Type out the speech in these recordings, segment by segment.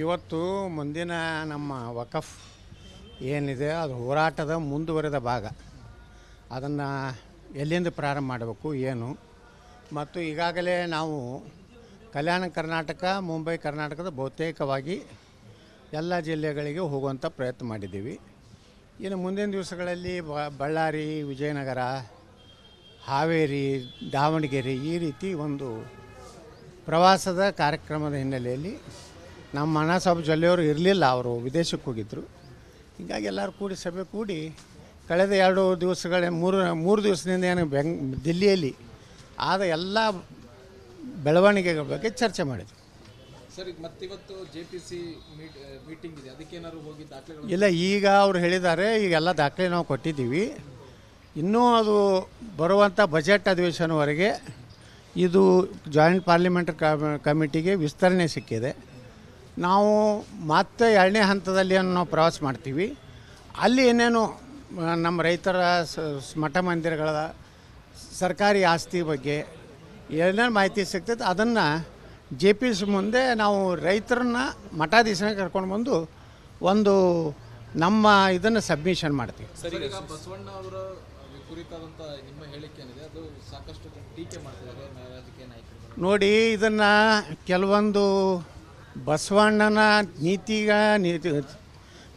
ಇವತ್ತು ಮುಂದಿನ ನಮ್ಮ ವಕಫ್ ಏನಿದೆ ಅದು ಹೋರಾಟದ ಮುಂದುವರೆದ ಭಾಗ. ಅದನ್ನು ಎಲ್ಲಿಂದ ಪ್ರಾರಂಭ ಮಾಡಬೇಕು ಏನು, ಮತ್ತು ಈಗಾಗಲೇ ನಾವು ಕಲ್ಯಾಣ ಕರ್ನಾಟಕ, ಮುಂಬೈ ಕರ್ನಾಟಕದ ಬಹುತೇಕವಾಗಿ ಎಲ್ಲ ಜಿಲ್ಲೆಗಳಿಗೆ ಹೋಗುವಂಥ ಪ್ರಯತ್ನ ಮಾಡಿದ್ದೀವಿ. ಇನ್ನು ಮುಂದಿನ ದಿವಸಗಳಲ್ಲಿ ಬಳ್ಳಾರಿ, ವಿಜಯನಗರ, ಹಾವೇರಿ, ದಾವಣಗೆರೆ ಈ ರೀತಿ ಒಂದು ಪ್ರವಾಸದ ಕಾರ್ಯಕ್ರಮದ ಹಿನ್ನೆಲೆಯಲ್ಲಿ ನಮ್ಮ ಅಣ್ಣ ಸಾಹೇಬ್ ಜೊಲ್ಲೆಯವರು ಇರಲಿಲ್ಲ, ಅವರು ವಿದೇಶಕ್ಕೆ ಹೋಗಿದ್ದರು. ಹೀಗಾಗಿ ಎಲ್ಲರೂ ಕೂಡಿ ಸಭೆ ಕೂಡಿ ಕಳೆದ 2 ದಿವಸಗಳ ಮೂರು ದಿವಸದಿಂದ ಏನು ದಿಲ್ಲಿಯಲ್ಲಿ ಆದ ಎಲ್ಲ ಬೆಳವಣಿಗೆಗಳ ಬಗ್ಗೆ ಚರ್ಚೆ ಮಾಡಿದ್ವಿ. ಸರ್, ಮತ್ತಿವತ್ತು JPC ಮೀಟಿಂಗ್ ಇದೆ, ಅದಕ್ಕೇನಾದ್ರು ಹೋಗಿ ದಾಖಲೆಗಳು? ಇಲ್ಲ, ಈಗ ಅವರು ಹೇಳಿದ್ದಾರೆ, ಈಗೆಲ್ಲ ದಾಖಲೆ ನಾವು ಕೊಟ್ಟಿದ್ದೀವಿ. ಇನ್ನೂ ಅದು ಬರುವಂಥ ಬಜೆಟ್ ಅಧಿವೇಶನವರೆಗೆ ಇದು ಜಾಯಿಂಟ್ ಪಾರ್ಲಿಮೆಂಟರಿ ಕಮಿಟಿಗೆ ವಿಸ್ತರಣೆ ಸಿಕ್ಕಿದೆ. ನಾವು ಮತ್ತೆ 2ನೇ ಹಂತದಲ್ಲಿ ನಾವು ಪ್ರವಾಸ ಮಾಡ್ತೀವಿ. ಅಲ್ಲಿ ಏನೇನು ನಮ್ಮ ರೈತರ ಮಠ ಮಂದಿರಗಳ ಸರ್ಕಾರಿ ಆಸ್ತಿ ಬಗ್ಗೆ ಏನೇನು ಮಾಹಿತಿ ಸಿಗ್ತೈತೆ ಅದನ್ನು JPC ಮುಂದೆ ನಾವು ರೈತರನ್ನ ಮಠಾಧೀಶನ ಕರ್ಕೊಂಡು ಬಂದು ಒಂದು ನಮ್ಮ ಇದನ್ನು ಸಬ್ಮಿಷನ್ ಮಾಡ್ತೀವಿ. ಸರ್, ಈಗ ಬಸವಣ್ಣ ಅವರ ಕುರಿತಾದಂಥ ನಿಮ್ಮ ಹೇಳಿಕೆ ಏನಿದೆ ಅದು ಸಾಕಷ್ಟು ಟೀಕೆ ಮಾಡ್ತಿದ್ದಾರೆ ರಾಜಕೀಯ ನಾಯಕರು. ನೋಡಿ, ಇದನ್ನು ಕೆಲವೊಂದು ಬಸವಣ್ಣನ ನೀತಿ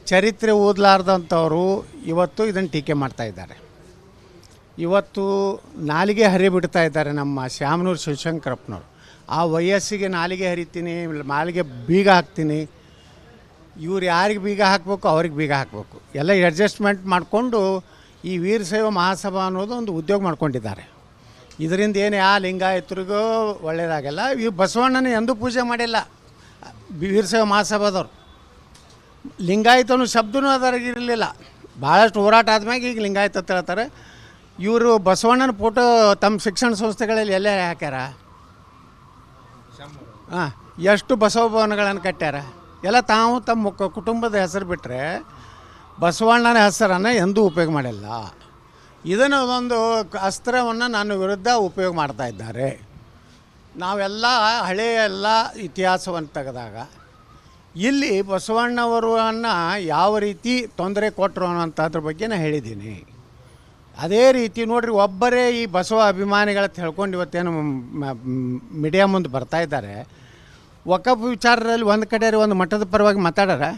ಚರಿತ್ರೆ ಓದಲಾರ್ದಂಥವರು ಇವತ್ತು ಇದನ್ನು ಟೀಕೆ ಮಾಡ್ತಾಯಿದ್ದಾರೆ. ಇವತ್ತು ನಾಲಿಗೆ ಹರಿಬಿಡ್ತಾ ಇದ್ದಾರೆ ನಮ್ಮ ಶ್ಯಾಮನೂರು ಶಿವಶಂಕರಪ್ಪನವರು. ಆ ವಯಸ್ಸಿಗೆ ನಾಲಿಗೆ ಹರಿತೀನಿ, ನಾಲಿಗೆ ಬೀಗ ಹಾಕ್ತೀನಿ, ಇವ್ರು ಯಾರಿಗೆ ಬೀಗ ಹಾಕಬೇಕು ಅವ್ರಿಗೆ ಬೀಗ ಹಾಕಬೇಕು, ಎಲ್ಲ ಅಡ್ಜಸ್ಟ್ಮೆಂಟ್ ಮಾಡಿಕೊಂಡು ಈ ವೀರಶೈವ ಮಹಾಸಭಾ ಅನ್ನೋದು ಒಂದು ಉದ್ಯೋಗ ಮಾಡ್ಕೊಂಡಿದ್ದಾರೆ. ಇದರಿಂದ ಏನು ಲಿಂಗಾಯತರಿಗೂ ಒಳ್ಳೆಯದಾಗಲ್ಲ. ಇವು ಬಸವಣ್ಣನ ಎಂದೂ ಪೂಜೆ ಮಾಡಿಲ್ಲ ವೀರಶೈವ ಮಹಾಸಭಾದವ್ರು. ಲಿಂಗಾಯತನು ಶಬ್ದನೂ ಅದರಾಗಿರಲಿಲ್ಲ. ಭಾಳಷ್ಟು ಹೋರಾಟ ಆದ್ಮ್ಯಾಗ ಈಗ ಲಿಂಗಾಯತ ಅಂತ ಹೇಳ್ತಾರೆ. ಇವರು ಬಸವಣ್ಣನ ಫೋಟೋ ತಮ್ಮ ಶಿಕ್ಷಣ ಸಂಸ್ಥೆಗಳಲ್ಲಿ ಎಲ್ಲೇ ಹಾಕ್ಯಾರ? ಎಷ್ಟು ಬಸವ ಭವನಗಳನ್ನು ಕಟ್ಟ್ಯಾರ? ಎಲ್ಲ ತಾವು ತಮ್ಮ ಕುಟುಂಬದ ಹೆಸರು ಬಿಟ್ಟರೆ ಬಸವಣ್ಣನ ಹೆಸರನ್ನು ಎಂದೂ ಉಪಯೋಗ ಮಾಡಿಲ್ಲ. ಇದನ್ನು ಒಂದು ಅಸ್ತ್ರವನ್ನು ನನ್ನ ವಿರುದ್ಧ ಉಪಯೋಗ ಮಾಡ್ತಾ ಇದ್ದಾರೆ. ನಾವೆಲ್ಲ ಹಳೆಯ ಎಲ್ಲ ಇತಿಹಾಸವನ್ನು ತೆಗೆದಾಗ ಇಲ್ಲಿ ಬಸವಣ್ಣವರನ್ನು ಯಾವ ರೀತಿ ತೊಂದರೆ ಕೊಟ್ಟರು ಅನ್ನೋಂಥದ್ರ ಬಗ್ಗೆ ನಾನು ಹೇಳಿದ್ದೀನಿ. ಅದೇ ರೀತಿ ನೋಡ್ರಿ, ಒಬ್ಬರೇ ಈ ಬಸವ ಅಭಿಮಾನಿಗಳ ಹೇಳ್ಕೊಂಡು ಇವತ್ತೇನು ಮೀಡಿಯಾ ಮುಂದೆ ಬರ್ತಾ ಇದ್ದಾರೆ. ವಕಫ್ ವಿಚಾರದಲ್ಲಿ ಒಂದು ಕಡೆ ಒಂದು ಮಠದ ಪರವಾಗಿ ಮಾತಾಡ್ಯಾರ,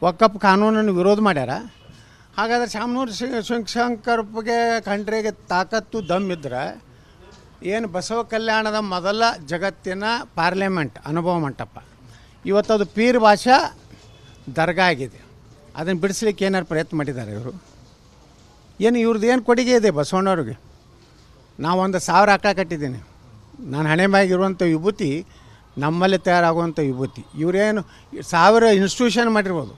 ವಕಫ್ ಕಾನೂನನ್ನು ವಿರೋಧ ಮಾಡ್ಯಾರ. ಹಾಗಾದರೆ ಶ್ಯಾಮನೂರು ಶಿವಶಂಕರಪ್ಪಗೆ ಖಂಡ್ರೆಗೆ ತಾಕತ್ತು ದಮ್ಮಿದ್ರೆ ಏನು ಬಸವ ಕಲ್ಯಾಣದ ಮೊದಲ ಜಗತ್ತಿನ ಪಾರ್ಲಿಮೆಂಟ್ ಅನುಭವ ಮಂಟಪ ಇವತ್ತದು ಪೀರ್ ಭಾಷಾ ದರ್ಗಾ ಆಗಿದೆ. ಅದನ್ನು ಬಿಡಿಸ್ಲಿಕ್ಕೆ ಏನಾರು ಪ್ರಯತ್ನ ಮಾಡಿದ್ದಾರೆ ಇವರು? ಏನು ಇವ್ರದ್ದು ಏನು ಕೊಡುಗೆ ಇದೆ ಬಸವಣ್ಣವ್ರಿಗೆ? ನಾವು 1000 ಆಕಳ ಕಟ್ಟಿದ್ದೀನಿ. ನಾನು ಹಣೆ ಮ್ಯಾಗಿರುವಂಥ ವಿಭೂತಿ ನಮ್ಮಲ್ಲಿ ತಯಾರಾಗುವಂಥ ವಿಭೂತಿ. ಇವರೇನು 1000 ಇನ್ಸ್ಟಿಟ್ಯೂಷನ್ ಮಾಡಿರ್ಬೋದು,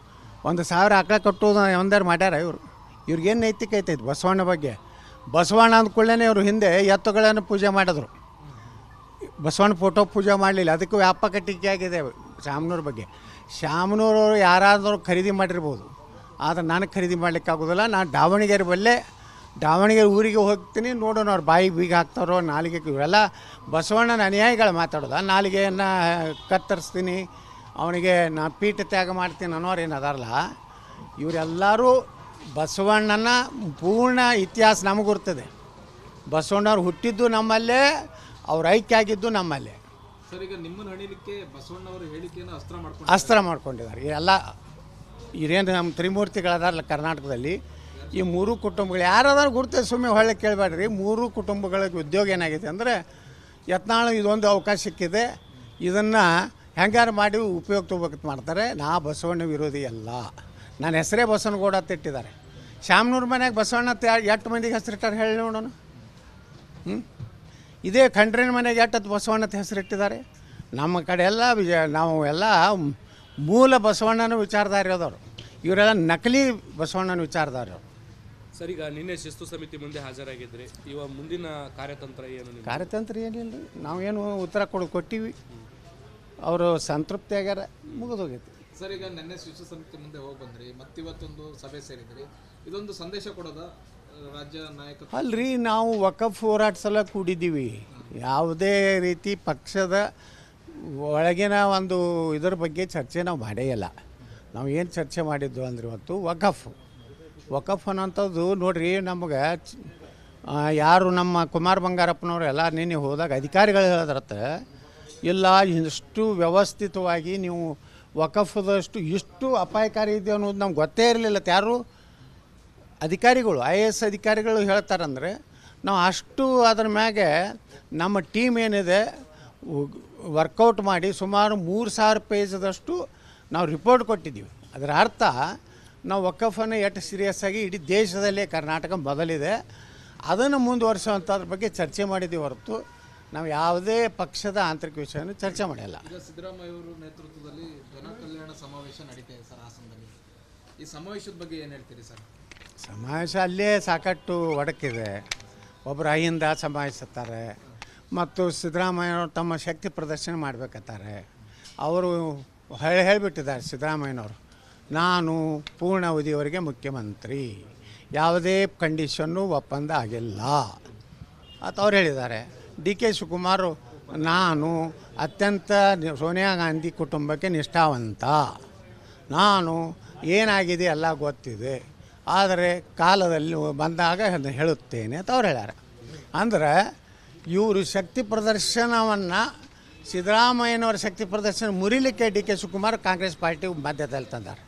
1000 ಆಕಳ ಕಟ್ಟೋದು ಒಂದಾರು ಮಾಡ್ಯಾರ ಇವರು? ಇವ್ರಿಗೇನು ನೈತಿಕತೆ ಐತೆ ಬಸವಣ್ಣ ಬಗ್ಗೆ? ಬಸವಣ್ಣ ಅಂದ್ಕೊಳ್ಳೇ ಇವರು ಹಿಂದೆ ಎತ್ತುಗಳನ್ನು ಪೂಜೆ ಮಾಡಿದ್ರು, ಬಸವಣ್ಣ ಫೋಟೋ ಪೂಜೆ ಮಾಡಲಿಲ್ಲ. ಅದಕ್ಕೆ ವ್ಯಾಪಕ ಟೀಕೆ ಆಗಿದೆ ಶಾಮನೂರ ಬಗ್ಗೆ. ಶಾಮನೂರವರು ಯಾರಾದರೂ ಖರೀದಿ ಮಾಡಿರ್ಬೋದು, ಆದರೆ ನನಗೆ ಖರೀದಿ ಮಾಡಲಿಕ್ಕೆ ಆಗೋದಿಲ್ಲ. ನಾನು ದಾವಣಗೆರೆ ಊರಿಗೆ ಹೋಗ್ತೀನಿ, ನೋಡೋಣ ಅವ್ರು ಬಾಯಿಗೆ ಬೀಗ ಹಾಕ್ತಾರೋ ನಾಲಿಗೆ. ಇವೆಲ್ಲ ಬಸವಣ್ಣನ ಅನುಯಾಯಿಗಳು ಮಾತಾಡೋದು. ನಾಲಿಗೆಯನ್ನು ಕತ್ತರಿಸ್ತೀನಿ, ಅವನಿಗೆ ನಾ ಪೀಠ ತ್ಯಾಗ ಮಾಡ್ತೀನಿ ಅನ್ನೋರು ಏನು ಅದಾರಲ್ಲ, ಇವರೆಲ್ಲರೂ ಬಸವಣ್ಣನ ಪೂರ್ಣ ಇತಿಹಾಸ ನಮಗೆ ಗೊತ್ತಿದೆ. ಬಸವಣ್ಣವ್ರು ಹುಟ್ಟಿದ್ದು ನಮ್ಮಲ್ಲೇ, ಅವ್ರು ಐಕ್ಯ ಆಗಿದ್ದು ನಮ್ಮಲ್ಲೇ. ಸರ್, ಈಗ ನಿಮ್ಮನ್ನು ಹಣಿಲಿಕ್ಕೆ ಬಸವಣ್ಣವರು ಹೇಳಿಕೆಯನ್ನು ಅಸ್ತ್ರ ಮಾಡ್ಕೊಂಡಿದ್ದಾರೆ. ಎಲ್ಲ ಇರೇನು ನಮ್ಮ ತ್ರಿಮೂರ್ತಿಗಳದಾರಲ್ಲ ಕರ್ನಾಟಕದಲ್ಲಿ, ಈ 3 ಕುಟುಂಬಗಳು ಯಾರಾದ್ರೂ ಗುರುತ ಸುಮ್ಮನೆ ಹೊಳ್ಳೆ ಕೇಳಬೇಡ್ರಿ. 3 ಕುಟುಂಬಗಳಿಗೆ ಉದ್ಯೋಗ ಏನಾಗಿದೆ ಅಂದರೆ, ಯತ್ನಾಳು ಇದೊಂದು ಅವಕಾಶ ಸಿಕ್ಕಿದೆ, ಇದನ್ನು ಹೆಂಗಾರು ಮಾಡಿ ಉಪಯೋಗ ತಗೋಬೇಕಂತ ಮಾಡ್ತಾರೆ. ನಾ ಬಸವಣ್ಣ ವಿರೋಧಿ ಅಲ್ಲ. ನನ್ನ ಹೆಸರೇ ಬಸವನಗೌಡ ಅಂತ ಇಟ್ಟಿದ್ದಾರೆ. ಶ್ಯಾಮನೂರು ಮನೆಯಾಗ ಬಸವಣ್ಣ ಎಷ್ಟು ಮಂದಿಗೆ ಹೆಸರಿಟ್ಟಾರೆ ಹೇಳಿ ನೋಡೋಣ. ಇದೇ ಖಂಡ್ರೇನ ಮನೆಗೆ ಎಷ್ಟು ಬಸವಣ್ಣ ಹೆಸರಿಟ್ಟಿದ್ದಾರೆ? ನಮ್ಮ ಕಡೆ ಎಲ್ಲ ನಾವು ಎಲ್ಲ ಮೂಲ ಬಸವಣ್ಣನ ವಿಚಾರಧಾರಿರೋದವರು. ಇವರೆಲ್ಲ ನಕಲಿ ಬಸವಣ್ಣನ ವಿಚಾರಧಾರಿಯವರು. ಸರ್, ಈಗ ನಿನ್ನೆ ಶಿಸ್ತು ಸಮಿತಿ ಮುಂದೆ ಹಾಜರಾಗಿದ್ರಿ, ಇವಾಗ ಮುಂದಿನ ಕಾರ್ಯತಂತ್ರ ಏನು? ಕಾರ್ಯತಂತ್ರ ಏನಿಲ್ಲ ರೀ, ನಾವೇನು ಉತ್ತರ ಕೊಟ್ಟಿವಿ, ಅವರು ಸಂತೃಪ್ತಿ ಆಗ್ಯಾರ, ಮುಗಿದೋಗೈತಿ. ಸರ್, ಈಗ ನಿನ್ನೆ ಶಿಸ್ತು ಸಮಿತಿ ಮುಂದೆ ಹೋಗಿ ಬಂದ್ರಿ, ಮತ್ತಿವತ್ತೊಂದು ಸಭೆ ಸೇರಿದ್ರಿ, ಇದೊಂದು ಸಂದೇಶ ಕೊಡೋದ ರಾಜ್ಯ ನಾಯಕ? ಅಲ್ರಿ, ನಾವು ವಕಫ್ ಹೋರಾಟ ಸಲ ಕೂಡಿದ್ದೀವಿ. ಯಾವುದೇ ರೀತಿ ಪಕ್ಷದ ಒಳಗಿನ ಒಂದು ಇದ್ರ ಬಗ್ಗೆ ಚರ್ಚೆ ನಾವು ಮಾಡೇ ಇಲ್ಲ. ನಾವು ಏನು ಚರ್ಚೆ ಮಾಡಿದ್ದು ಅಂದ್ರೆ ಇವತ್ತು ವಕಫ್ ಅನ್ನೋಂಥದ್ದು ನೋಡ್ರಿ, ನಮಗೆ ಯಾರು ನಮ್ಮ ಕುಮಾರ್ ಬಂಗಾರಪ್ಪನವರು ಎಲ್ಲ ನಿನ್ನೆ ಹೋದಾಗ ಅಧಿಕಾರಿಗಳು ಹೇಳಿದ್ರತ್ತ, ಇಲ್ಲ ಇಷ್ಟು ವ್ಯವಸ್ಥಿತವಾಗಿ ನೀವು ವಕಫದಷ್ಟು ಇಷ್ಟು ಅಪಾಯಕಾರಿ ಇದೆ ಅನ್ನೋದು ನಮ್ಗೆ ಗೊತ್ತೇ ಇರಲಿಲ್ಲ. ಯಾರು ಅಧಿಕಾರಿಗಳು IAS ಅಧಿಕಾರಿಗಳು ಹೇಳ್ತಾರಂದರೆ ನಾವು ಅಷ್ಟು ಅದ್ರ ಮ್ಯಾಗೆ ನಮ್ಮ ಟೀಮ್ ಏನಿದೆ ವರ್ಕೌಟ್ ಮಾಡಿ ಸುಮಾರು 3,000 ಪೇಜದಷ್ಟು ನಾವು ರಿಪೋರ್ಟ್ ಕೊಟ್ಟಿದ್ದೀವಿ. ಅದರ ಅರ್ಥ ನಾವು ವಕಫನ್ನು ಎಷ್ಟು ಸೀರಿಯಸ್ ಆಗಿ ಇಡೀ ದೇಶದಲ್ಲೇ ಕರ್ನಾಟಕ ಮೊದಲಿದೆ, ಅದನ್ನು ಮುಂದುವರಿಸುವಂಥದ್ರ ಬಗ್ಗೆ ಚರ್ಚೆ ಮಾಡಿದ್ದೀವಿ ಹೊರತು ನಾವು ಯಾವುದೇ ಪಕ್ಷದ ಆಂತರಿಕ ವಿಷಯವನ್ನು ಚರ್ಚೆ ಮಾಡಿಲ್ಲ. ಈಗ ಸಿದ್ದರಾಮಯ್ಯ ಅವರ ನೇತೃತ್ವದಲ್ಲಿ ಜನಕಲ್ಯಾಣ ಸಮಾವೇಶ ನಡೀತಾ ಇದೆ ಸರ್ ಹಾಸನದಲ್ಲಿ. ಈ ಸಮಾವೇಶದ ಬಗ್ಗೆ ಏನು ಹೇಳ್ತೀರಿ ಸರ್? ಸಮಾವೇಶ ಅಲ್ಲೇ ಸಾಕಷ್ಟು ಒಡಕಿದೆ. ಒಬ್ಬರು ಅಹಿಂದ ಸಮಾವೇಶತ್ತಾರೆ ಮತ್ತು ಸಿದ್ದರಾಮಯ್ಯನವರು ತಮ್ಮ ಶಕ್ತಿ ಪ್ರದರ್ಶನ ಮಾಡಬೇಕತ್ತಾರೆ. ಅವರು ಹೇಳಿಬಿಟ್ಟಿದ್ದಾರೆ ಸಿದ್ದರಾಮಯ್ಯನವರು, ನಾನು ಪೂರ್ಣಾವಧಿಯವರೆಗೆ ಮುಖ್ಯಮಂತ್ರಿ, ಯಾವುದೇ ಕಂಡೀಷನ್ನು ಒಪ್ಪಂದ ಆಗಿಲ್ಲ ಅಂತ ಅವ್ರು ಹೇಳಿದ್ದಾರೆ. DK ಶಿವಕುಮಾರ್, ನಾನು ಅತ್ಯಂತ ಸೋನಿಯಾ ಗಾಂಧಿ ಕುಟುಂಬಕ್ಕೆ ನಿಷ್ಠಾವಂತ, ನಾನು ಏನಾಗಿದೆ ಎಲ್ಲ ಗೊತ್ತಿದೆ, ಆದರೆ ಕಾಲದಲ್ಲಿ ಬಂದಾಗ ಅದನ್ನು ಹೇಳುತ್ತೇನೆ ಅಂತ ಅವ್ರು ಹೇಳ್ಯಾರ. ಅಂದ್ರೆ ಇವರು ಶಕ್ತಿ ಪ್ರದರ್ಶನವನ್ನು ಸಿದ್ದರಾಮಯ್ಯನವರ ಶಕ್ತಿ ಪ್ರದರ್ಶನ ಮುರಿಲಿಕ್ಕೆ DK ಶಿವಕುಮಾರ್ ಕಾಂಗ್ರೆಸ್ ಪಾರ್ಟಿ ಮಧ್ಯದಲ್ಲಿ ತಂದಾರೆ.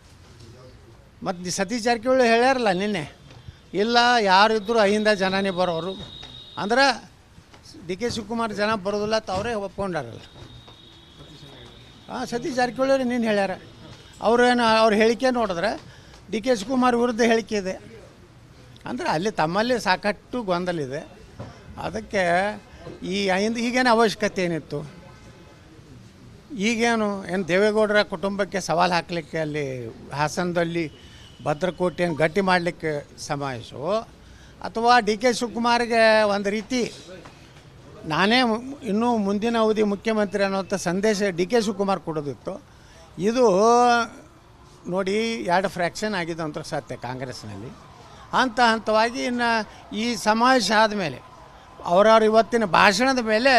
ಮತ್ತು ಸತೀಶ್ ಜಾರಕಿಹೊಳಿ ಹೇಳ್ಯಾರಲ್ಲ ನಿನ್ನೆ, ಇಲ್ಲ ಯಾರಿದ್ದರೂ ಅಹಿಂದ ಜನನೇ ಬರೋರು ಅಂದ್ರೆ DK ಶಿವಕುಮಾರ್ ಜನ ಬರೋದಿಲ್ಲ ಅಂತ ಅವರೇ ಒಪ್ಕೊಂಡಾರಲ್ಲ. ಸತೀಶ್ ಜಾರಕಿಹೊಳಿ ಅವರು ನೀನು ಹೇಳ್ಯಾರ. ಅವ್ರೇನು ಅವ್ರ ಹೇಳಿಕೆ ನೋಡಿದ್ರೆ DK ಶಿವಕುಮಾರ್ ವಿರುದ್ಧ ಹೇಳಿಕೆ ಇದೆ. ಅಂದರೆ ಅಲ್ಲಿ ತಮ್ಮಲ್ಲಿ ಸಾಕಷ್ಟು ಗೊಂದಲಿದೆ. ಅದಕ್ಕೆ ಈಗೇನು ಅವಶ್ಯಕತೆ ಏನಿತ್ತು? ಈಗೇನು ದೇವೇಗೌಡರ ಕುಟುಂಬಕ್ಕೆ ಸವಾಲು ಹಾಕಲಿಕ್ಕೆ ಅಲ್ಲಿ ಹಾಸನದಲ್ಲಿ ಭದ್ರಕೋಟೆಯನ್ನು ಗಟ್ಟಿ ಮಾಡಲಿಕ್ಕೆ ಸಮಾವೇಶವು, ಅಥವಾ DK ಶಿವಕುಮಾರ್ಗೆ ಒಂದು ರೀತಿ ನಾನೇ ಇನ್ನೂ ಮುಂದಿನ ಅವಧಿ ಮುಖ್ಯಮಂತ್ರಿ ಅನ್ನೋಂಥ ಸಂದೇಶ DK ಶಿವಕುಮಾರ್ ಕೊಡೋದಿತ್ತು. ಇದು ನೋಡಿ 2 ಫ್ರ್ಯಾಕ್ಷನ್ ಆಗಿದೆ ಅಂತ ಸತ್ಯ ಕಾಂಗ್ರೆಸ್ನಲ್ಲಿ. ಹಂತವಾಗಿ ಇನ್ನು ಈ ಸಮಾವೇಶ ಆದಮೇಲೆ ಅವರವ್ರ ಇವತ್ತಿನ ಭಾಷಣದ ಮೇಲೆ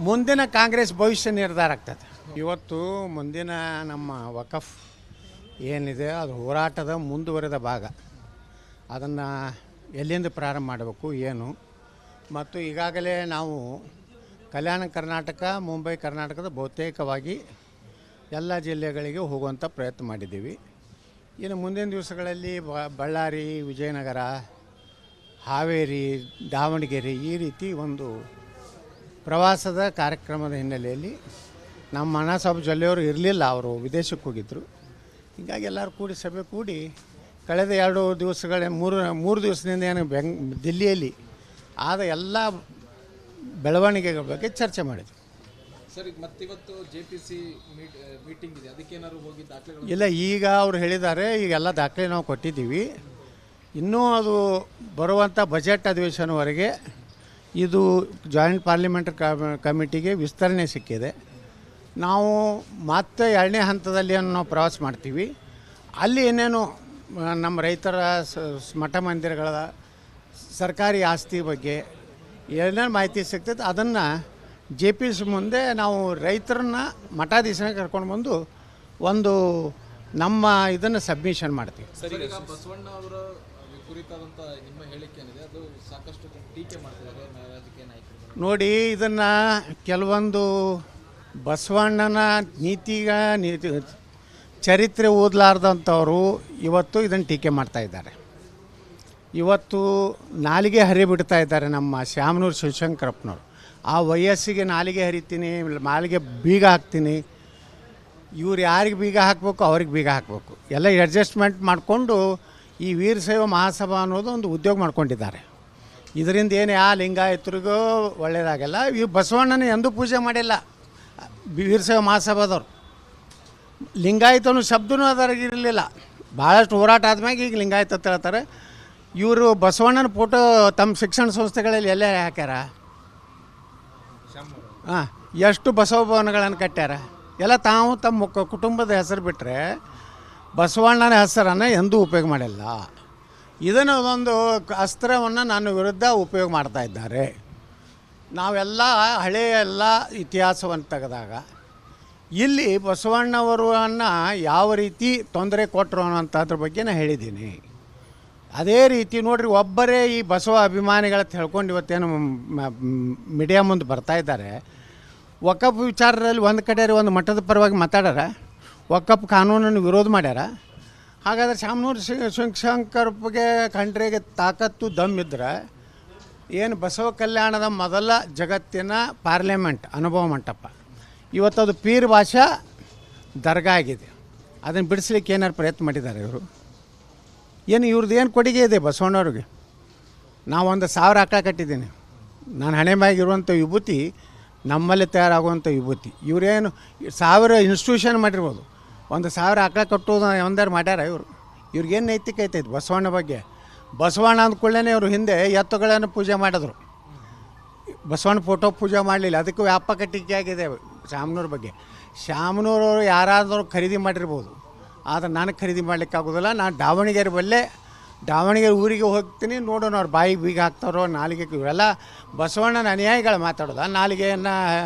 ಮುಂದಿನ ಕಾಂಗ್ರೆಸ್ ಭವಿಷ್ಯ ನಿರ್ಧಾರ ಆಗ್ತದೆ. ಇವತ್ತು ಮುಂದಿನ ನಮ್ಮ ವಕಫ್ ಏನಿದೆ ಅದು ಹೋರಾಟದ ಮುಂದುವರೆದ ಭಾಗ. ಅದನ್ನು ಎಲ್ಲಿಂದ ಪ್ರಾರಂಭ ಮಾಡಬೇಕು ಏನು, ಮತ್ತು ಈಗಾಗಲೇ ನಾವು ಕಲ್ಯಾಣ ಕರ್ನಾಟಕ, ಮುಂಬೈ ಕರ್ನಾಟಕದ ಬಹುತೇಕವಾಗಿ ಎಲ್ಲ ಜಿಲ್ಲೆಗಳಿಗೆ ಹೋಗುವಂಥ ಪ್ರಯತ್ನ ಮಾಡಿದ್ದೀವಿ. ಇನ್ನು ಮುಂದಿನ ದಿವಸಗಳಲ್ಲಿ ಬಳ್ಳಾರಿ, ವಿಜಯನಗರ, ಹಾವೇರಿ, ದಾವಣಗೆರೆ ಈ ರೀತಿ ಒಂದು ಪ್ರವಾಸದ ಕಾರ್ಯಕ್ರಮದ ಹಿನ್ನೆಲೆಯಲ್ಲಿ ನಮ್ಮ ಅಣ್ಣಾಸಾಹೇಬ್ ಜೊಲ್ಲೆಯವರು ಇರಲಿಲ್ಲ, ಅವರು ವಿದೇಶಕ್ಕೆ ಹೋಗಿದ್ದರು. ಹೀಗಾಗಿ ಎಲ್ಲರೂ ಕೂಡಿ ಸಭೆ ಕೂಡಿ ಕಳೆದ 2 ದಿವಸಗಳ 3 ದಿವಸದಿಂದ ಏನು ದಿಲ್ಲಿಯಲ್ಲಿ ಆದ ಎಲ್ಲ ಬೆಳವಣಿಗೆಗಳ ಬಗ್ಗೆ ಚರ್ಚೆ ಮಾಡಿದ್ವಿ. ಸರ್, ಈಗ ಮತ್ತಿವತ್ತು JPC ಮೀಟಿಂಗ್ ಇದೆ, ಅದಕ್ಕೇನಾದ್ರು ಹೋಗಿ ದಾಖಲೆಗಳು? ಇಲ್ಲ, ಈಗ ಅವ್ರು ಹೇಳಿದ್ದಾರೆ, ಈಗೆಲ್ಲ ದಾಖಲೆ ನಾವು ಕೊಟ್ಟಿದ್ದೀವಿ. ಇನ್ನೂ ಅದು ಬರುವಂಥ ಬಜೆಟ್ ಅಧಿವೇಶನವರೆಗೆ ಇದು ಜಾಯಿಂಟ್ ಪಾರ್ಲಿಮೆಂಟರಿ ಕಮಿಟಿಗೆ ವಿಸ್ತರಣೆ ಸಿಕ್ಕಿದೆ. ನಾವು ಮತ್ತೆ 2ನೇ ಹಂತದಲ್ಲಿ ನಾವು ಪ್ರವಾಸ ಮಾಡ್ತೀವಿ. ಅಲ್ಲಿ ಏನೇನು ನಮ್ಮ ರೈತರ ಮಠ ಮಂದಿರಗಳ ಸರ್ಕಾರಿ ಆಸ್ತಿ ಬಗ್ಗೆ ಏನೇನು ಮಾಹಿತಿ ಸಿಗ್ತೈತೆ ಅದನ್ನು JPC ಮುಂದೆ ನಾವು ರೈತರನ್ನ ಮಠಾಧೀಶನ ಕರ್ಕೊಂಡು ಬಂದು ಒಂದು ನಮ್ಮ ಇದನ್ನು ಸಬ್ಮಿಷನ್ ಮಾಡ್ತೀವಿ. ಸರಿ, ಈಗ ಬಸವಣ್ಣ ಅವರ ಕುರಿತಾದಂಥ ನಿಮ್ಮ ಹೇಳಿಕೆ ಏನಿದೆ ಅದು ಸಾಕಷ್ಟು ಟೀಕೆ ಮಾಡ್ತಿದ್ದಾರೆ ರಾಜಕೀಯ ನಾಯಕರು. ನೋಡಿ, ಇದನ್ನು ಕೆಲವೊಂದು ಬಸವಣ್ಣನ ನೀತಿ ಚರಿತ್ರೆ ಓದಲಾರ್ದಂಥವರು ಇವತ್ತು ಇದನ್ನು ಟೀಕೆ ಮಾಡ್ತಾ ಇದ್ದಾರೆ. ಇವತ್ತು ನಾಲಿಗೆ ಹರಿಬಿಡ್ತಾ ಇದ್ದಾರೆ ನಮ್ಮ ಶ್ಯಾಮನೂರು ಶಿವಶಂಕರಪ್ಪನವರು. ಆ ವಯಸ್ಸಿಗೆ ನಾಲಿಗೆ ಹರಿತೀನಿ, ನಾಲಿಗೆ ಬೀಗ ಹಾಕ್ತೀನಿ, ಇವ್ರು ಯಾರಿಗೆ ಬೀಗ ಹಾಕಬೇಕು ಅವ್ರಿಗೆ ಬೀಗ ಹಾಕಬೇಕು, ಎಲ್ಲ ಅಡ್ಜಸ್ಟ್ಮೆಂಟ್ ಮಾಡಿಕೊಂಡು ಈ ವೀರಶೈವ ಮಹಾಸಭಾ ಅನ್ನೋದು ಒಂದು ಉದ್ಯೋಗ ಮಾಡ್ಕೊಂಡಿದ್ದಾರೆ. ಇದರಿಂದ ಏನು ಲಿಂಗಾಯತರಿಗೂ ಒಳ್ಳೆಯದಾಗಲ್ಲ. ಇವು ಬಸವಣ್ಣನ ಎಂದೂ ಪೂಜೆ ಮಾಡಿಲ್ಲ ವೀರಶೈವ ಮಹಾಸಭಾದವ್ರು. ಲಿಂಗಾಯತನು ಶಬ್ದನೂ ಅದರಾಗಿರಲಿಲ್ಲ. ಭಾಳಷ್ಟು ಹೋರಾಟ ಆದ್ಮ್ಯಾಗ ಈಗ ಲಿಂಗಾಯತ ಅಂತ ಹೇಳ್ತಾರೆ. ಇವರು ಬಸವಣ್ಣನ ಫೋಟೋ ತಮ್ಮ ಶಿಕ್ಷಣ ಸಂಸ್ಥೆಗಳಲ್ಲಿ ಎಲ್ಲೇ ಹಾಕ್ಯಾರ? ಎಷ್ಟು ಬಸವ ಭವನಗಳನ್ನು ಕಟ್ಟ್ಯಾರ? ಎಲ್ಲ ತಾವು ತಮ್ಮ ಕುಟುಂಬದ ಹೆಸರು ಬಿಟ್ಟರೆ ಬಸವಣ್ಣನ ಹೆಸರನ್ನು ಎಂದೂ ಉಪಯೋಗ ಮಾಡಿಲ್ಲ. ಇದನ್ನು ಒಂದು ಅಸ್ತ್ರವನ್ನು ನನ್ನ ವಿರುದ್ಧ ಉಪಯೋಗ ಮಾಡ್ತಾ ಇದ್ದಾರೆ. ನಾವೆಲ್ಲ ಹಳೆಯ ಎಲ್ಲ ಇತಿಹಾಸವನ್ನು ತೆಗೆದಾಗ ಇಲ್ಲಿ ಬಸವಣ್ಣವರನ್ನು ಯಾವ ರೀತಿ ತೊಂದರೆ ಕೊಟ್ಟರು ಅನ್ನೋಂಥದ್ರ ಬಗ್ಗೆ ನಾನು ಹೇಳಿದ್ದೀನಿ. ಅದೇ ರೀತಿ ನೋಡ್ರಿ, ಒಬ್ಬರೇ ಈ ಬಸವ ಅಭಿಮಾನಿಗಳ ತಿಳ್ಕೊಂಡು ಇವತ್ತೇನು ಮೀಡಿಯಾ ಮುಂದೆ ಬರ್ತಾ ಇದ್ದಾರೆ. ವಕಫ್ ವಿಚಾರದಲ್ಲಿ ಒಂದು ಕಡೆ ಒಂದು ಮಠದ ಪರವಾಗಿ ಮಾತಾಡ್ಯಾರ, ವಕಫ್ ಕಾನೂನನ್ನು ವಿರೋಧ ಮಾಡ್ಯಾರ. ಹಾಗಾದ್ರೆ ಶಾಮನೂರು ಶಿವಶಂಕರಪ್ಪಗೆ ಖಂಡ್ರೆಗೆ ತಾಕತ್ತು ದಮ್ಮಿದ್ರೆ ಏನು ಬಸವ ಕಲ್ಯಾಣದ ಮೊದಲ ಜಗತ್ತಿನ ಪಾರ್ಲಿಮೆಂಟ್ ಅನುಭವ ಮಂಟಪ ಇವತ್ತು ಅದು ಪೀರ್ ಭಾಷಾ ದರ್ಗಾ ಆಗಿದೆ. ಅದನ್ನು ಬಿಡಿಸ್ಲಿಕ್ಕೆ ಏನಾರು ಪ್ರಯತ್ನ ಮಾಡಿದ್ದಾರೆ ಇವರು? ಏನು ಇವ್ರದ್ದು ಏನು ಕೊಡುಗೆ ಇದೆ ಬಸವಣ್ಣವ್ರಿಗೆ? ನಾವು 1,000 ಆಕಳ ಕಟ್ಟಿದ್ದೀನಿ. ನಾನು ಹಣೆ ಮ್ಯಾಗಿರುವಂಥ ವಿಭೂತಿ ನಮ್ಮಲ್ಲಿ ತಯಾರಾಗುವಂಥ ವಿಭೂತಿ. ಇವರೇನು 1000 ಇನ್ಸ್ಟಿಟ್ಯೂಷನ್ ಮಾಡಿರ್ಬೋದು, 1,000 ಆಕಳ ಕಟ್ಟೋದು ಒಂದಾರು ಮಾಡ್ಯಾರ ಇವರು? ಇವ್ರಿಗೇನು ನೈತಿಕ ಐತೈತೆ ಬಸವಣ್ಣ ಬಗ್ಗೆ? ಬಸವಣ್ಣ ಅಂದ್ಕೊಳ್ಳೇ ಇವರು ಹಿಂದೆ ಎತ್ತುಗಳನ್ನು ಪೂಜೆ ಮಾಡಿದ್ರು, ಬಸವಣ್ಣ ಫೋಟೋ ಪೂಜೆ ಮಾಡಲಿಲ್ಲ. ಅದಕ್ಕೂ ವ್ಯಾಪಕ ಟೀಕೆ ಆಗಿದೆ ಶಾಮನೂರ ಬಗ್ಗೆ. ಶಾಮನೂರವರು ಯಾರಾದರೂ ಖರೀದಿ ಮಾಡಿರ್ಬೋದು, ಆದರೆ ನನಗೆ ಖರೀದಿ ಮಾಡಲಿಕ್ಕೆ ಆಗೋದಿಲ್ಲ. ನಾನು ದಾವಣಗೆರೆ ದಾವಣಗೆರೆ ಊರಿಗೆ ಹೋಗ್ತೀನಿ, ನೋಡೋಣ ಅವ್ರು ಬಾಯಿಗೆ ಬೀಗ ಹಾಕ್ತಾರೋ ನಾಲಿಗೆ. ಇವರೆಲ್ಲ ಬಸವಣ್ಣನ ಅನುಯಾಯಿಗಳು ಮಾತಾಡೋದು. ನಾಲಿಗೆಯನ್ನು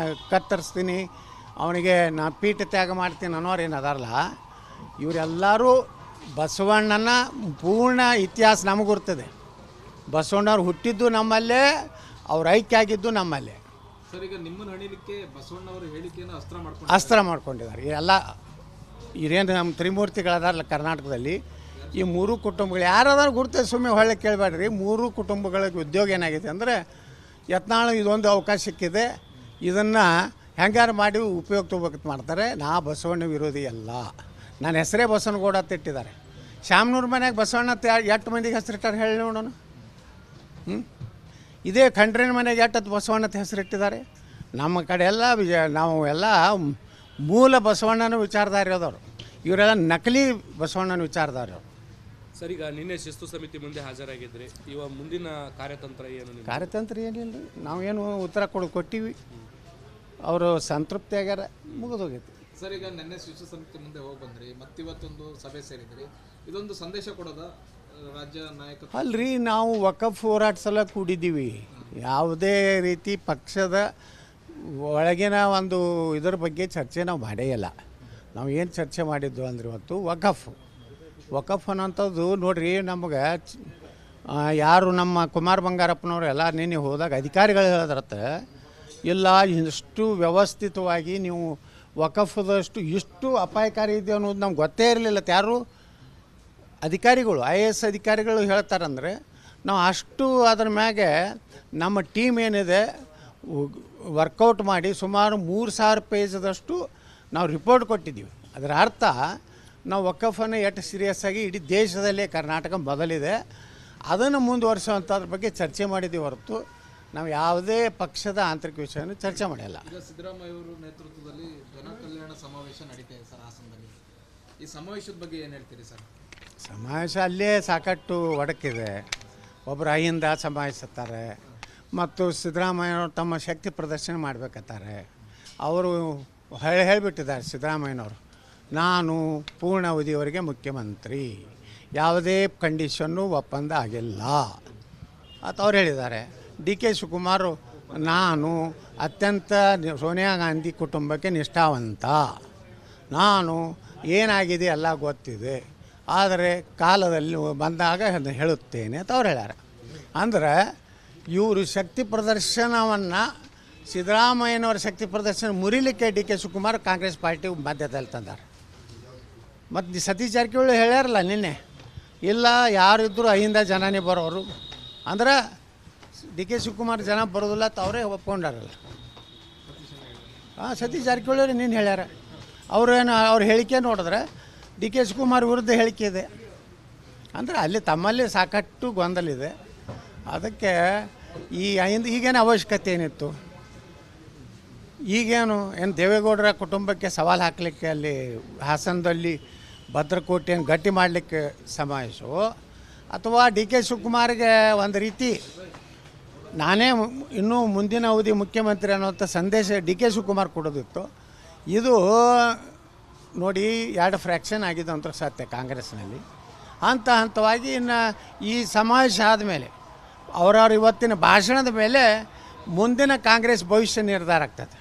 ಕತ್ತರಿಸ್ತೀನಿ, ಅವನಿಗೆ ನಾ ಪೀಠ ತ್ಯಾಗ ಮಾಡ್ತೀನಿ ಅನ್ನೋರು ಏನು ಅದಾರಲ್ಲ, ಇವರೆಲ್ಲರೂ ಬಸವಣ್ಣನ ಪೂರ್ಣ ಇತಿಹಾಸ ನಮಗೆ ಗುರ್ತದೆ. ಬಸವಣ್ಣವ್ರು ಹುಟ್ಟಿದ್ದು ನಮ್ಮಲ್ಲೇ, ಅವ್ರು ಐಕ್ಯ ಆಗಿದ್ದು ನಮ್ಮಲ್ಲೇ. ಸರ್, ಈಗ ನಿಮ್ಮನ್ನು ಹಣಿಲಿಕ್ಕೆ ಬಸವಣ್ಣವರು ಹೇಳಿಕೆಯನ್ನು ಅಸ್ತ್ರ ಮಾಡ್ಕೊಂಡಿದ್ದಾರೆ. ಎಲ್ಲ ಇರೇನು ನಮ್ಮ ತ್ರಿಮೂರ್ತಿಗಳದಾರಲ್ಲ ಕರ್ನಾಟಕದಲ್ಲಿ, ಈ 3 ಕುಟುಂಬಗಳು ಯಾರಾದ್ರೂ ಗುರ್ತದೆ, ಸುಮ್ಮನೆ ಹೊಳ್ಳೆ ಕೇಳಬೇಡ್ರಿ. 3 ಕುಟುಂಬಗಳಿಗೆ ಉದ್ಯೋಗ ಏನಾಗಿದೆ ಅಂದರೆ, ಯತ್ನಾಳು ಇದೊಂದು ಅವಕಾಶ ಸಿಕ್ಕಿದೆ, ಇದನ್ನು ಹೆಂಗಾರು ಮಾಡಿ ಉಪಯೋಗ ತಗೋಬೇಕಂತ ಮಾಡ್ತಾರೆ. ನಾ ಬಸವಣ್ಣ ವಿರೋಧಿ ಅಲ್ಲ, ನನ್ನ ಹೆಸರೇ ಬಸವನಗೌಡ ಅಂತ ಇಟ್ಟಿದ್ದಾರೆ. ಶಾಮನೂರು ಮನೆಯಾಗ ಬಸವಣ್ಣ 8 ಮಂದಿಗೆ ಹೆಸರಿಟ್ಟಾರೆ ಹೇಳಿ ನೋಡೋಣ. ಇದೇ ಖಂಡ್ರಿನ ಮನೆಗೆ 8 ಬಸವಣ್ಣ ಅಂತ ಹೆಸರಿಟ್ಟಿದ್ದಾರೆ. ನಮ್ಮ ಕಡೆ ಎಲ್ಲ ನಾವು ಎಲ್ಲ ಮೂಲ ಬಸವಣ್ಣನ ವಿಚಾರಧಾರೆ ಇರೋದವರು, ಇವರೆಲ್ಲ ನಕಲಿ ಬಸವಣ್ಣನ ವಿಚಾರಧಾರೆ. ಸರ್, ಈಗ ನಿನ್ನೆ ಶಿಸ್ತು ಸಮಿತಿ ಮುಂದೆ ಹಾಜರಾಗಿದ್ರಿ, ಇವಾಗ ಮುಂದಿನ ಕಾರ್ಯತಂತ್ರ ಏನು? ಕಾರ್ಯತಂತ್ರ ಏನಿಲ್ಲ ರೀ, ನಾವೇನು ಉತ್ತರ ಕೊಟ್ಟಿವಿ, ಅವರು ಸಂತೃಪ್ತಿ ಆಗ್ಯಾರ, ಮುಗಿದೋಗೈತಿ. ಸರ್, ಈಗ ನಿನ್ನೆ ಶಿಸ್ತು ಸಮಿತಿ ಮುಂದೆ ಹೋಗಿ ಬಂದ್ರಿ, ಮತ್ತಿವತ್ತೊಂದು ಸಭೆ ಸೇರಿದ್ರಿ, ಇದೊಂದು ಸಂದೇಶ ಕೊಡೋದ ರಾಜ್ಯ ನಾಯಕತ್ವ? ಅಲ್ರಿ, ನಾವು ವಕಫ್ ಹೋರಾಟ ಸಲ ಕೂಡಿದ್ದೀವಿ. ಯಾವುದೇ ರೀತಿ ಪಕ್ಷದ ಒಳಗಿನ ಒಂದು ಇದರ ಬಗ್ಗೆ ಚರ್ಚೆ ನಾವು ಮಾಡೇ ಇಲ್ಲ. ನಾವು ಏನು ಚರ್ಚೆ ಮಾಡಿದ್ದು ಅಂದ್ರೆ ಇವತ್ತು ವಕಫ್ ಅನ್ನೋಂಥದ್ದು ನೋಡ್ರಿ, ನಮಗೆ ಯಾರು ನಮ್ಮ ಕುಮಾರ್ ಬಂಗಾರಪ್ಪನವರು ಎಲ್ಲ ನಿನ್ನೆ ಹೋದಾಗ ಅಧಿಕಾರಿಗಳು ಹೇಳಿದ್ರತ್ತ, ಇಲ್ಲ ಇಷ್ಟು ವ್ಯವಸ್ಥಿತವಾಗಿ ನೀವು ವಕಫದಷ್ಟು ಇಷ್ಟು ಅಪಾಯಕಾರಿ ಇದೆ ಅನ್ನೋದು ನಮ್ಗೆ ಗೊತ್ತೇ ಇರಲಿಲ್ಲ. ಯಾರು ಅಧಿಕಾರಿಗಳು, IAS ಅಧಿಕಾರಿಗಳು ಹೇಳ್ತಾರಂದರೆ ನಾವು ಅಷ್ಟು ಅದ್ರ ಮ್ಯಾಗೆ ನಮ್ಮ ಟೀಮ್ ಏನಿದೆ ವರ್ಕೌಟ್ ಮಾಡಿ ಸುಮಾರು 3,000 ಪೇಜದಷ್ಟು ನಾವು ರಿಪೋರ್ಟ್ ಕೊಟ್ಟಿದ್ದೀವಿ. ಅದರ ಅರ್ಥ ನಾವು ವಕಫನ್ನು ಎಷ್ಟು ಸೀರಿಯಸ್ ಆಗಿ ಇಡೀ ದೇಶದಲ್ಲೇ ಕರ್ನಾಟಕ ಮೊದಲಿದೆ, ಅದನ್ನು ಮುಂದುವರಿಸುವಂಥದ್ರ ಬಗ್ಗೆ ಚರ್ಚೆ ಮಾಡಿದ್ದೀವಿ ಹೊರತು ನಾವು ಯಾವುದೇ ಪಕ್ಷದ ಆಂತರಿಕ ವಿಷಯವನ್ನು ಚರ್ಚೆ ಮಾಡಿಲ್ಲ. ಈಗ ಸಿದ್ದರಾಮಯ್ಯ ಅವರ ನೇತೃತ್ವದಲ್ಲಿ ಜನ ಕಲ್ಯಾಣ ಸಮಾವೇಶ ನಡೀತಾ ಇದೆ ಸರ್ ಹಾಸನದಲ್ಲಿ. ಈ ಸಮಾವೇಶದ ಬಗ್ಗೆ ಏನು ಹೇಳ್ತೀರಿ ಸರ್? ಸಮಾವೇಶ ಅಲ್ಲೇ ಸಾಕಷ್ಟು ಒಡಕಿದೆ. ಒಬ್ಬರು ಅಹಿಂದ ಸಮಾವೇಶತ್ತಾರೆ, ಮತ್ತು ಸಿದ್ದರಾಮಯ್ಯನವರು ತಮ್ಮ ಶಕ್ತಿ ಪ್ರದರ್ಶನ ಮಾಡಬೇಕತ್ತಾರೆ. ಅವರು ಹೇಳಿಬಿಟ್ಟಿದ್ದಾರೆ ಸಿದ್ದರಾಮಯ್ಯನವರು, ನಾನು ಪೂರ್ಣ ಅವಧಿಯವರೆಗೆ ಮುಖ್ಯಮಂತ್ರಿ, ಯಾವುದೇ ಕಂಡೀಷನ್ನು ಒಪ್ಪಂದ ಆಗಿಲ್ಲ ಅಂತ ಅವ್ರು ಹೇಳಿದ್ದಾರೆ. DK ಶಿವಕುಮಾರ್, ನಾನು ಅತ್ಯಂತ ಸೋನಿಯಾ ಗಾಂಧಿ ಕುಟುಂಬಕ್ಕೆ ನಿಷ್ಠಾವಂತ, ನಾನು ಏನಾಗಿದೆ ಎಲ್ಲ ಗೊತ್ತಿದೆ, ಆದರೆ ಕಾಲದಲ್ಲಿ ಬಂದಾಗ ಅದನ್ನು ಹೇಳುತ್ತೇನೆ ಅಂತ ಅವ್ರು ಹೇಳ್ಯಾರ. ಅಂದರೆ ಇವರು ಶಕ್ತಿ ಪ್ರದರ್ಶನವನ್ನು, ಸಿದ್ದರಾಮಯ್ಯನವರ ಶಕ್ತಿ ಪ್ರದರ್ಶನ ಮುರಿಲಿಕ್ಕೆ DK ಶಿವಕುಮಾರ್ ಕಾಂಗ್ರೆಸ್ ಪಾರ್ಟಿ ಬಾಧ್ಯತೆಯಲ್ಲಿ ತಂದಾರೆ. ಮತ್ತು ಸತೀಶ್ ಜಾರಕಿಹೊಳಿ ಹೇಳ್ಯಾರಲ್ಲ ನಿನ್ನೆ, ಇಲ್ಲ ಯಾರಿದ್ದರೂ ಅಹಿಂದ ಜನನೇ ಬರೋರು, ಅಂದ್ರೆ DK ಶಿವಕುಮಾರ್ ಜನ ಬರೋದಿಲ್ಲ ಅಂತ ಅವರೇ ಒಪ್ಕೊಂಡಾರಲ್ಲ. ಸತೀಶ್ ಜಾರಕಿಹೊಳಿ ಅವರು ನೀನು ಹೇಳ್ಯಾರ. ಅವ್ರ ಹೇಳಿಕೆ ನೋಡಿದ್ರೆ DK ಶಿವಕುಮಾರ್ ವಿರುದ್ಧ ಹೇಳಿಕೆ ಇದೆ. ಅಂದರೆ ಅಲ್ಲಿ ತಮ್ಮಲ್ಲಿ ಸಾಕಷ್ಟು ಗೊಂದಲಿದೆ. ಅದಕ್ಕೆ ಈಗೇನು ಅವಶ್ಯಕತೆ ಏನಿತ್ತು? ಈಗೇನು ದೇವೇಗೌಡರ ಕುಟುಂಬಕ್ಕೆ ಸವಾಲು ಹಾಕಲಿಕ್ಕೆ ಅಲ್ಲಿ ಹಾಸನದಲ್ಲಿ ಭದ್ರಕೋಟೆಯನ್ನು ಗಟ್ಟಿ ಮಾಡಲಿಕ್ಕೆ ಸಮಾವೇಶವು, ಅಥವಾ DK ಶಿವಕುಮಾರ್ಗೆ ಒಂದು ರೀತಿ ನಾನೇ ಇನ್ನೂ ಮುಂದಿನ ಅವಧಿ ಮುಖ್ಯಮಂತ್ರಿ ಅನ್ನೋಂಥ ಸಂದೇಶ DK ಶಿವಕುಮಾರ್ ಕೊಡೋದಿತ್ತು. ಇದು ನೋಡಿ 2 ಫ್ರ್ಯಾಕ್ಷನ್ ಆಗಿದೆ ಅಂತ ಸತ್ಯ ಕಾಂಗ್ರೆಸ್ನಲ್ಲಿ. ಹಂತವಾಗಿ ಇನ್ನು ಈ ಸಮಾವೇಶ ಆದಮೇಲೆ ಅವರವ್ರ ಇವತ್ತಿನ ಭಾಷಣದ ಮೇಲೆ ಮುಂದಿನ ಕಾಂಗ್ರೆಸ್ ಭವಿಷ್ಯ ನಿರ್ಧಾರ ಆಗ್ತದೆ.